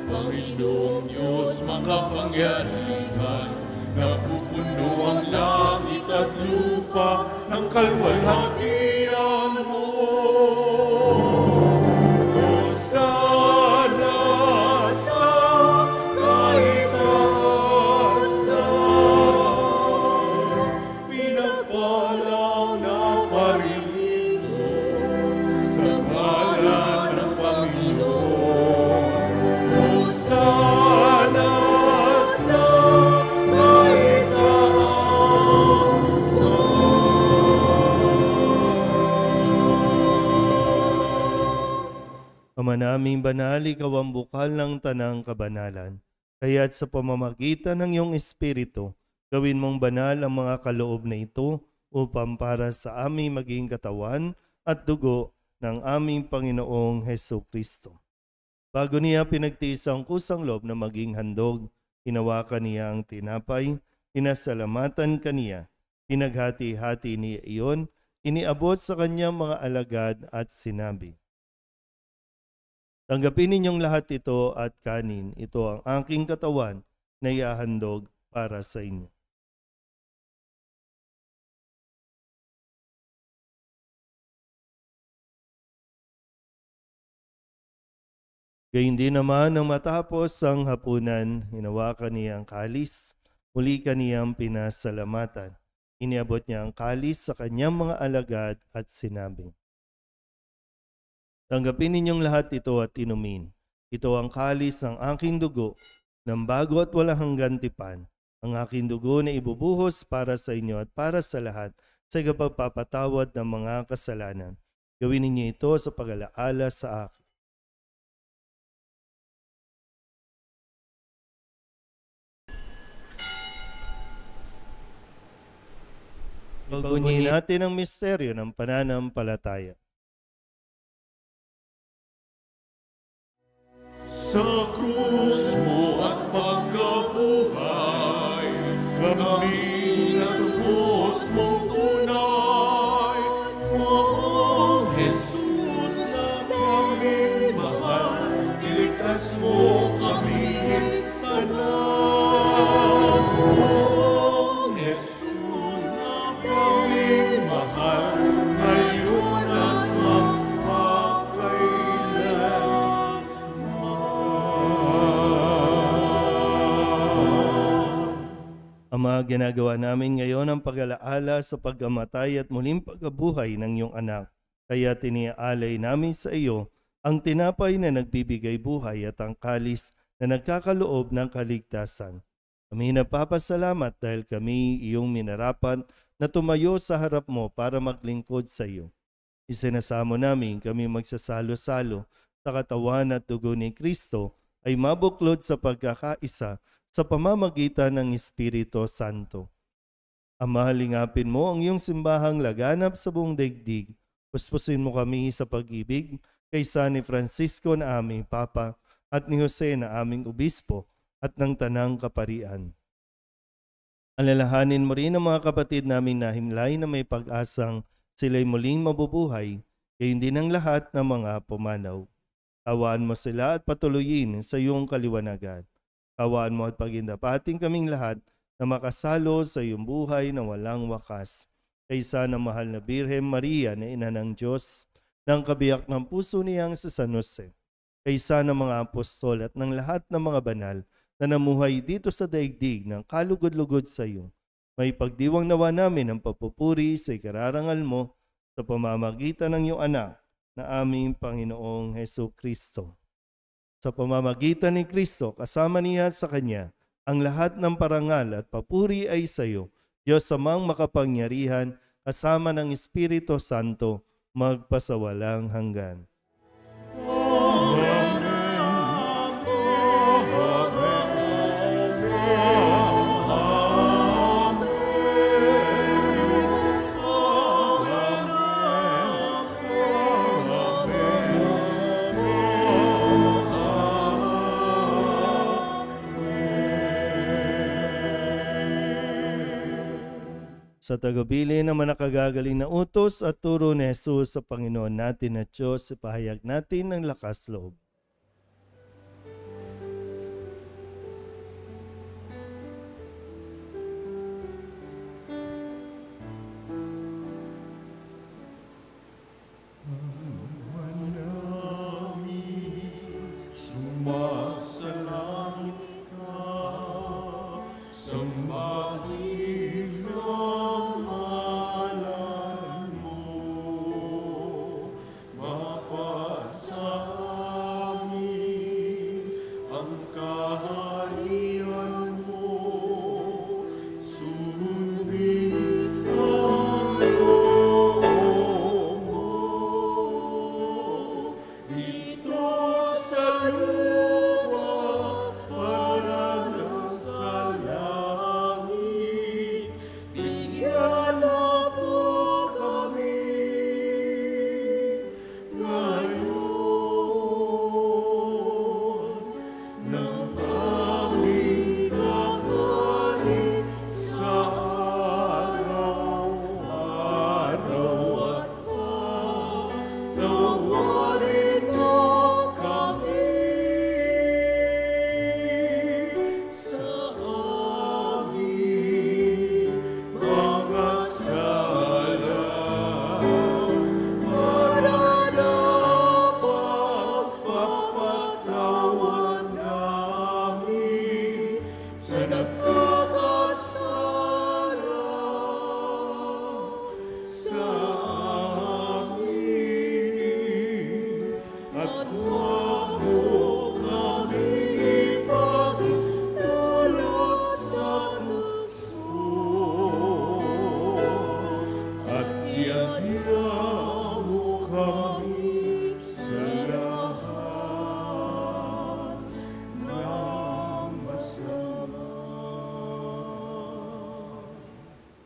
Panginoong Diyos makapangyarihan, napupuno ang langit at lupa ng kalwalhatian mo. Hosana sa kaitaasan, pinagpalaw na paririto sa ngalan ng Panginoon. Hosana sa Ama naming banal, ikaw ang bukal ng tanang kabanalan. Kaya't sa pamamagitan ng iyong Espiritu, gawin mong banal ang mga kaloob na ito upang para sa aming maging katawan at dugo ng aming Panginoong Hesukristo. Bago niya pinagtiis ang kusang loob na maging handog Hinawakan niya ang tinapay, pinasalamatan kaniya, pinaghati-hati niya iyon, iniabot sa kanyang mga alagad at sinabi, "Tanggapin ninyong lahat ito at kanin, ito ang aking katawan na iahandog para sa inyo." Gayun din naman nang matapos ang hapunan, hinawakan niya ang kalis, muli kaniyang pinasalamatan. Iniabot niya ang kalis sa kanyang mga alagad at sinabi, "Tanggapin ninyong lahat ito at inumin. Ito ang kalis ng aking dugo, ng bago at walang hanggan tipan. Ang aking dugo na ibubuhos para sa inyo at para sa lahat sa ikapagpapatawad ng mga kasalanan. Gawin ninyo ito sa pag-alaala sa akin." Pagbunyi natin ang misteryo ng pananampalataya. Sa krus mo at pagkabuhay, kami natubos mong tunay. O Jesus na aming mahal, iligtas mo kami tanan. O Jesus na aming mahal, ngayon at magpakailan. Ama, ginagawa namin ngayon ang pag-alaala sa pagkamatay at muling pagkabuhay ng iyong anak. Kaya tiniaalay namin sa iyo ang tinapay na nagbibigay buhay at ang kalis na nagkakaloob ng kaligtasan. Kami nagpapasalamat dahil kami iyong minarapan na tumayo sa harap mo para maglingkod sa iyo. Isinasamo namin kami magsasalo-salo sa katawan at dugo ni Kristo ay mabuklod sa pagkakaisa sa pamamagitan ng Espiritu Santo. Ama, lingapin mo ang iyong simbahang laganap sa buong daigdig. Puspusin mo kami sa pag-ibig kay San Francisco na aming Papa at ni Jose na aming Obispo at ng Tanang Kaparian. Alalahanin mo rin ang mga kapatid naming nahimlay na may pag-asang sila'y muling mabubuhay, gayon din ang lahat ng mga pumanaw. Tawaan mo sila at patuloyin sa iyong kaliwanagan. Tawaan mo at pagindapating kaming lahat na makasalo sa iyong buhay na walang wakas. Kaysa ng mahal na Birhen Maria na ina ng Diyos, ng kabiyak ng puso niyang sa San Jose. Kaysa ng mga apostol at ng lahat ng mga banal na namuhay dito sa daigdig ng kalugod-lugod sa iyo. May pagdiwang nawa namin ang papupuri sa ikararangal mo sa pamamagitan ng iyong anak na aming Panginoong Hesu Kristo. Sa pamamagitan ni Kristo, kasama niya sa Kanya, ang lahat ng parangal at papuri ay sa iyo, Diyos amang makapangyarihan, kasama ng Espiritu Santo, magpasawalang hanggan. Sa tagubilin naman nakagagaling na utos at turo ni Jesus sa Panginoon natin at Diyos, ipahayag natin ng lakas loob. Sumasalangit ka, sambahin ang ngalan mo, mapasa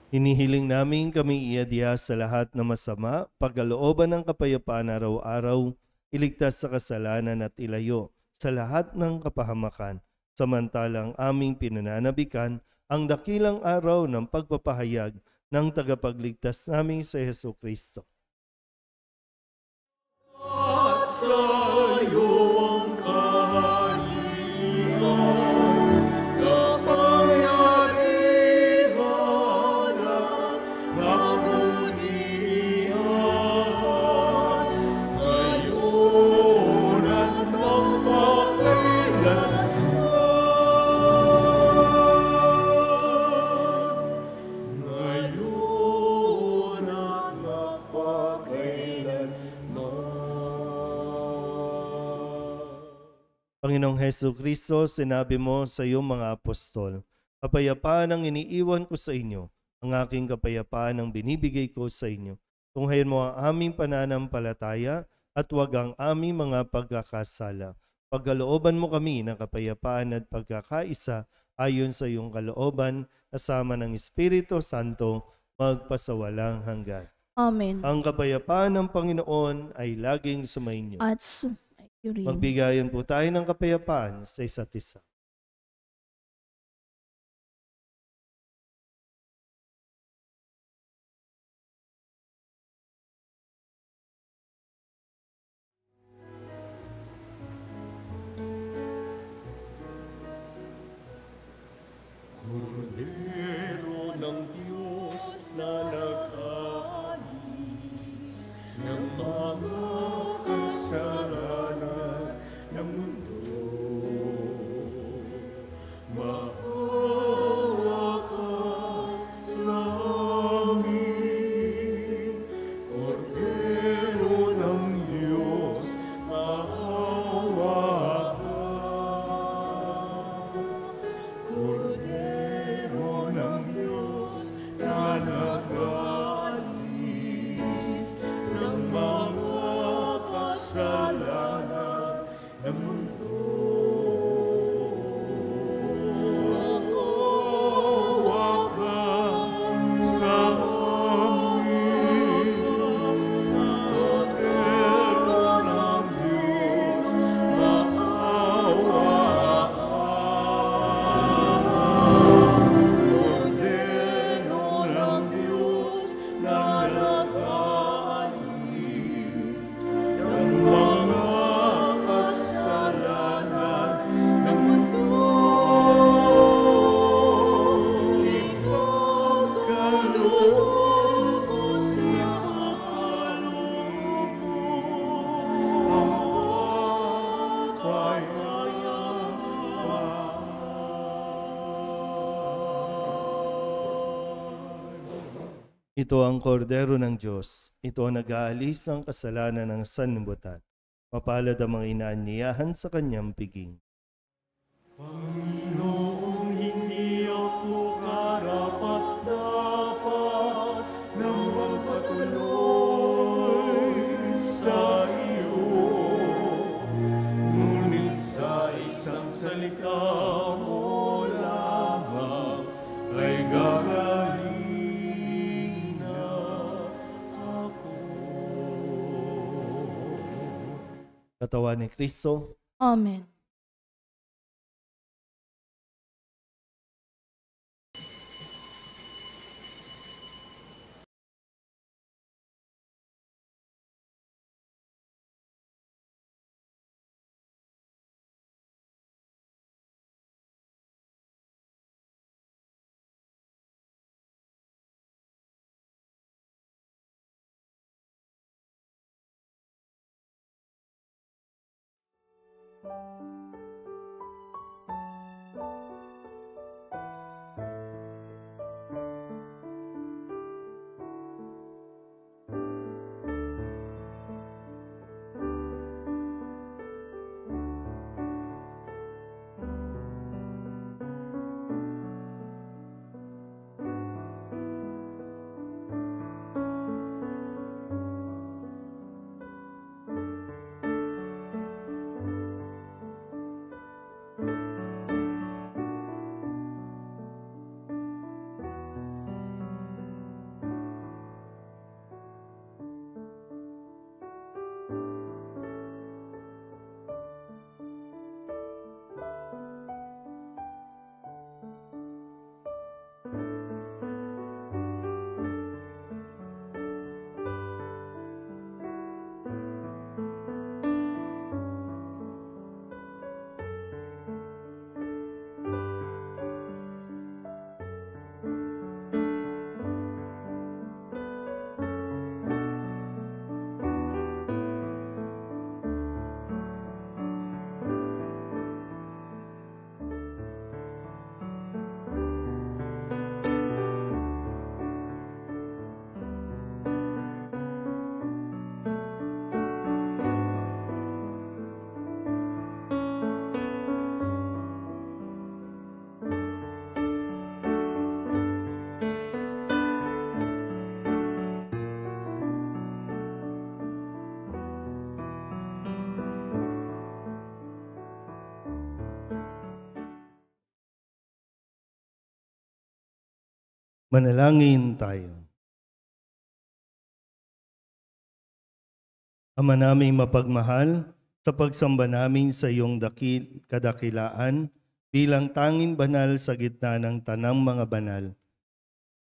Hinihiling namin kami iadya sa lahat ng masama, pagkalooban ng kapayapaan araw-araw, iligtas sa kasalanan at ilayo sa lahat ng kapahamakan, samantalang aming pinananabikan ang dakilang araw ng pagpapahayag ng tagapagligtas naming si Jesucristo. At sa'yo ang kaharian, kapangyarihan at kabutihan, ngayon at magpakailanman. Ngayon at magpakailanman. Panginoong Heso Kristo, sinabi mo sa iyong mga apostol, kapayapaan ang iniiwan ko sa inyo, ang aking kapayapaan ang binibigay ko sa inyo. Tunghayin mo ang aming pananampalataya at huwag ang aming mga pagkakasala. Pagkalooban mo kami ng kapayapaan at pagkakaisa ayon sa iyong kalooban, kasama ng Espiritu Santo, magpasawalang hanggan. Amen. Ang kapayapaan ng Panginoon ay laging sumainyo. At sumayo rin. Magbigayan po tayo ng kapayapaan sa isa't isa. Kordero ng Diyos na nag-alis ng mga kasalanan ng mundo, maawa ka sa amin. Kordero ng Diyos, maawa ka. Kordero ng Diyos na nag-alis ng mga kasalanan ng mundo. Maawa ka sa amin. Kordero ng Diyos, maawa ka. Kordero ng Diyos na nag-alis ng mga kasalanan ng mundo. Ikaw kaloob mo sa kaloob mo ang kapayapaan. Ito ang kordero ng Diyos. Ito ang nag-aalis ng kasalanan ng sanlibutan. Mapalad ang mga inaanyayahan sa kanyang piging. Panginoong hindi ako karapat-dapat nang magpatuloy sa iyo. Ngunit sa isang salita mo lamang ay gagaling na ako. Katawan ni Kristo, Amen. Manalangin tayo. Ama naming mapagmahal, sa pagsamba namin sa iyong kadakilaan bilang tanging banal sa gitna ng tanang mga banal,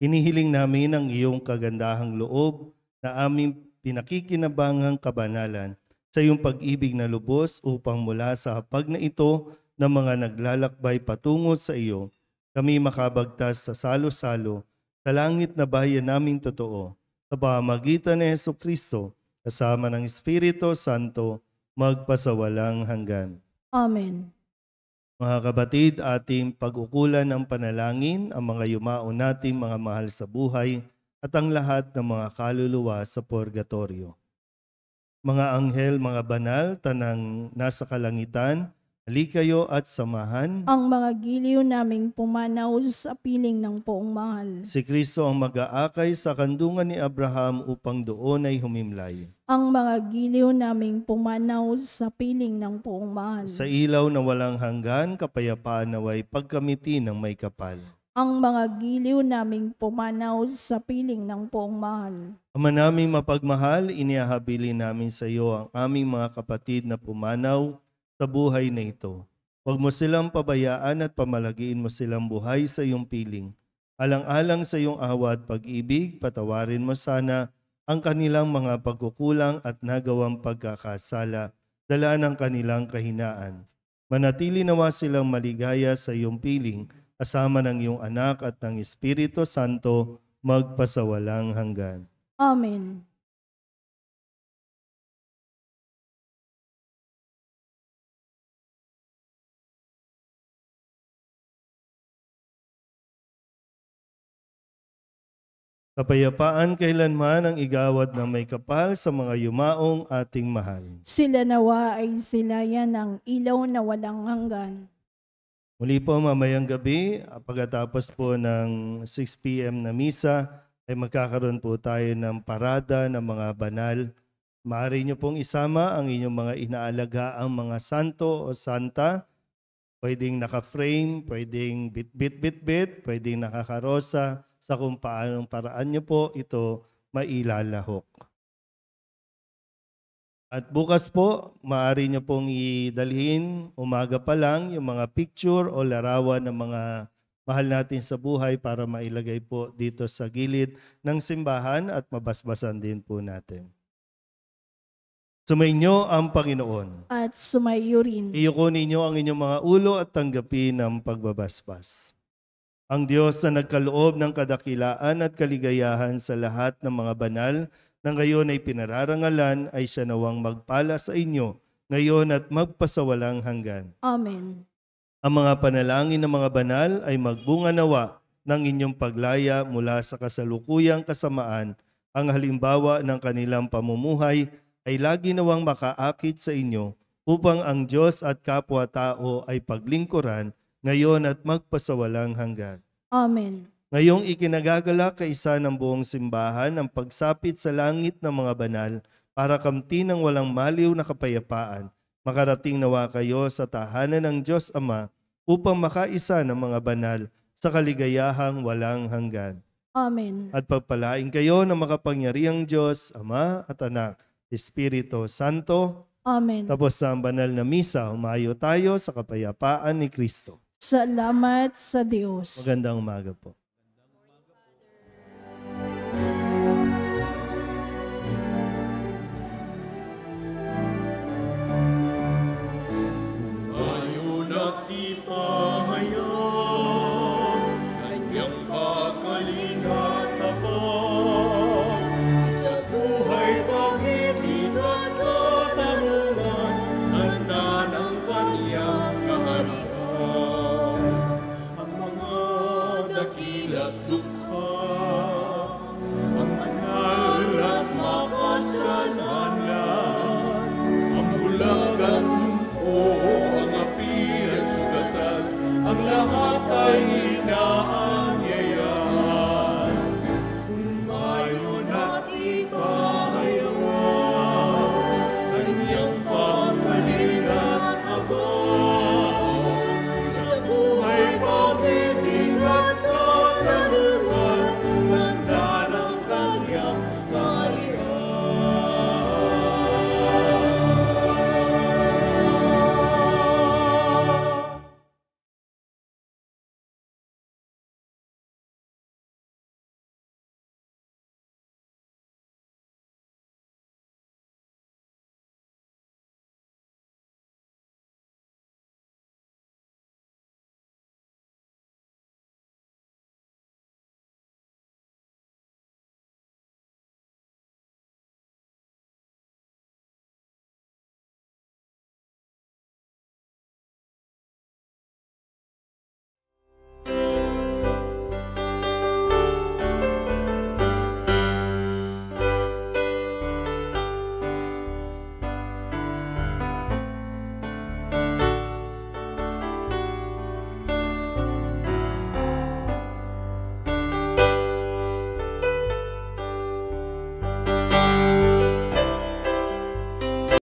hinihiling namin ang iyong kagandahang loob na aming pinakikinabangang kabanalan sa iyong pag-ibig na lubos upang mula sa hapag na ito ng mga naglalakbay patungo sa iyo, kami makabagtas sa salo-salo sa langit na bayan naming totoo, sa pamamagitan ni Jesucristo, kasama ng Espiritu Santo, magpasawalang hanggan. Amen. Mga kabatid, ating pag-ukulan ng panalangin ang mga yumao nating mga mahal sa buhay at ang lahat ng mga kaluluwa sa purgatorio. Mga anghel, mga banal, tanang nasa kalangitan, halikayo at samahan. Ang mga giliw naming pumanaw sa piling ng poong mahal. Si Kristo ang mag-aakay sa kandungan ni Abraham upang doon ay humimlay. Ang mga giliw naming pumanaw sa piling ng poong mahal. Sa ilaw na walang hanggan, kapayapaan naway pagkamiti ng may kapal. Ang mga giliw naming pumanaw sa piling ng poong mahal. Ama naming mapagmahal, inihahabili namin sa iyo ang aming mga kapatid na pumanaw sa buhay na ito. Huwag mo silang pabayaan at pamalagiin mo silang buhay sa iyong piling. Alang-alang sa iyong awa at pag-ibig, patawarin mo sana ang kanilang mga pagkukulang at nagawang pagkakasala, dala ng kanilang kahinaan. Manatili nawa silang maligaya sa iyong piling, kasama ng iyong anak at ng Espiritu Santo, magpasawalang hanggan. Amen. Kapayapaan kailanman ang igawad ng may kapal sa mga yumaong ating mahal. Sila nawa ay silayan ng ilaw na walang hanggan. Muli po mamayang gabi, pagkatapos po ng 6 p.m. na misa, ay magkakaroon po tayo ng parada ng mga banal. Maaari niyo pong isama ang inyong mga inaalagaang mga santo o santa. Pwedeng naka-frame, pwedeng bit-bit-bit-bit, pwedeng nakakarosa, sa kung paanong paraan niyo po ito mailalahok. At bukas po, maaari niyo pong idalhin umaga pa lang yung mga picture o larawan ng mga mahal natin sa buhay para mailagay po dito sa gilid ng simbahan at mabasbasan din po natin. Sumainyo ang Panginoon. At sumayo rin. Iyuko ninyo ang inyong mga ulo at tanggapin ang pagbabasbas. Ang Diyos na nagkaloob ng kadakilaan at kaligayahan sa lahat ng mga banal na ngayon ay pinararangalan ay siya nawang magpala sa inyo ngayon at magpasawalang hanggan. Amen. Ang mga panalangin ng mga banal ay magbunga nawa ng inyong paglaya mula sa kasalukuyang kasamaan. Ang halimbawa ng kanilang pamumuhay ay lagi nawang makaakit sa inyo upang ang Diyos at kapwa-tao ay paglingkuran ngayon at magpasawalang hanggan. Amen. Ngayong ikinagagalak kaisa ng buong simbahan ang pagsapit sa langit ng mga banal para kamtin ng walang maliw na kapayapaan. Makarating nawa kayo sa tahanan ng Diyos Ama upang makaisa ng mga banal sa kaligayahang walang hanggan. Amen. At pagpalain kayo ng makapangyarihang Diyos, Ama at Anak, Espiritu Santo. Amen. Tapos sa banal na misa, humayo tayo sa kapayapaan ni Kristo. Salamat sa Diyos. Magandang umaga po. Ngayon at di pahayag, kanyang pagaling at habag, sa buhay pag-ibig at katarungan, handa ng kanyang kaharian. Ang mga dakila't dukha, ang banal at makasalanan, ang bulag at o ang api at sugatan, ang lahat ay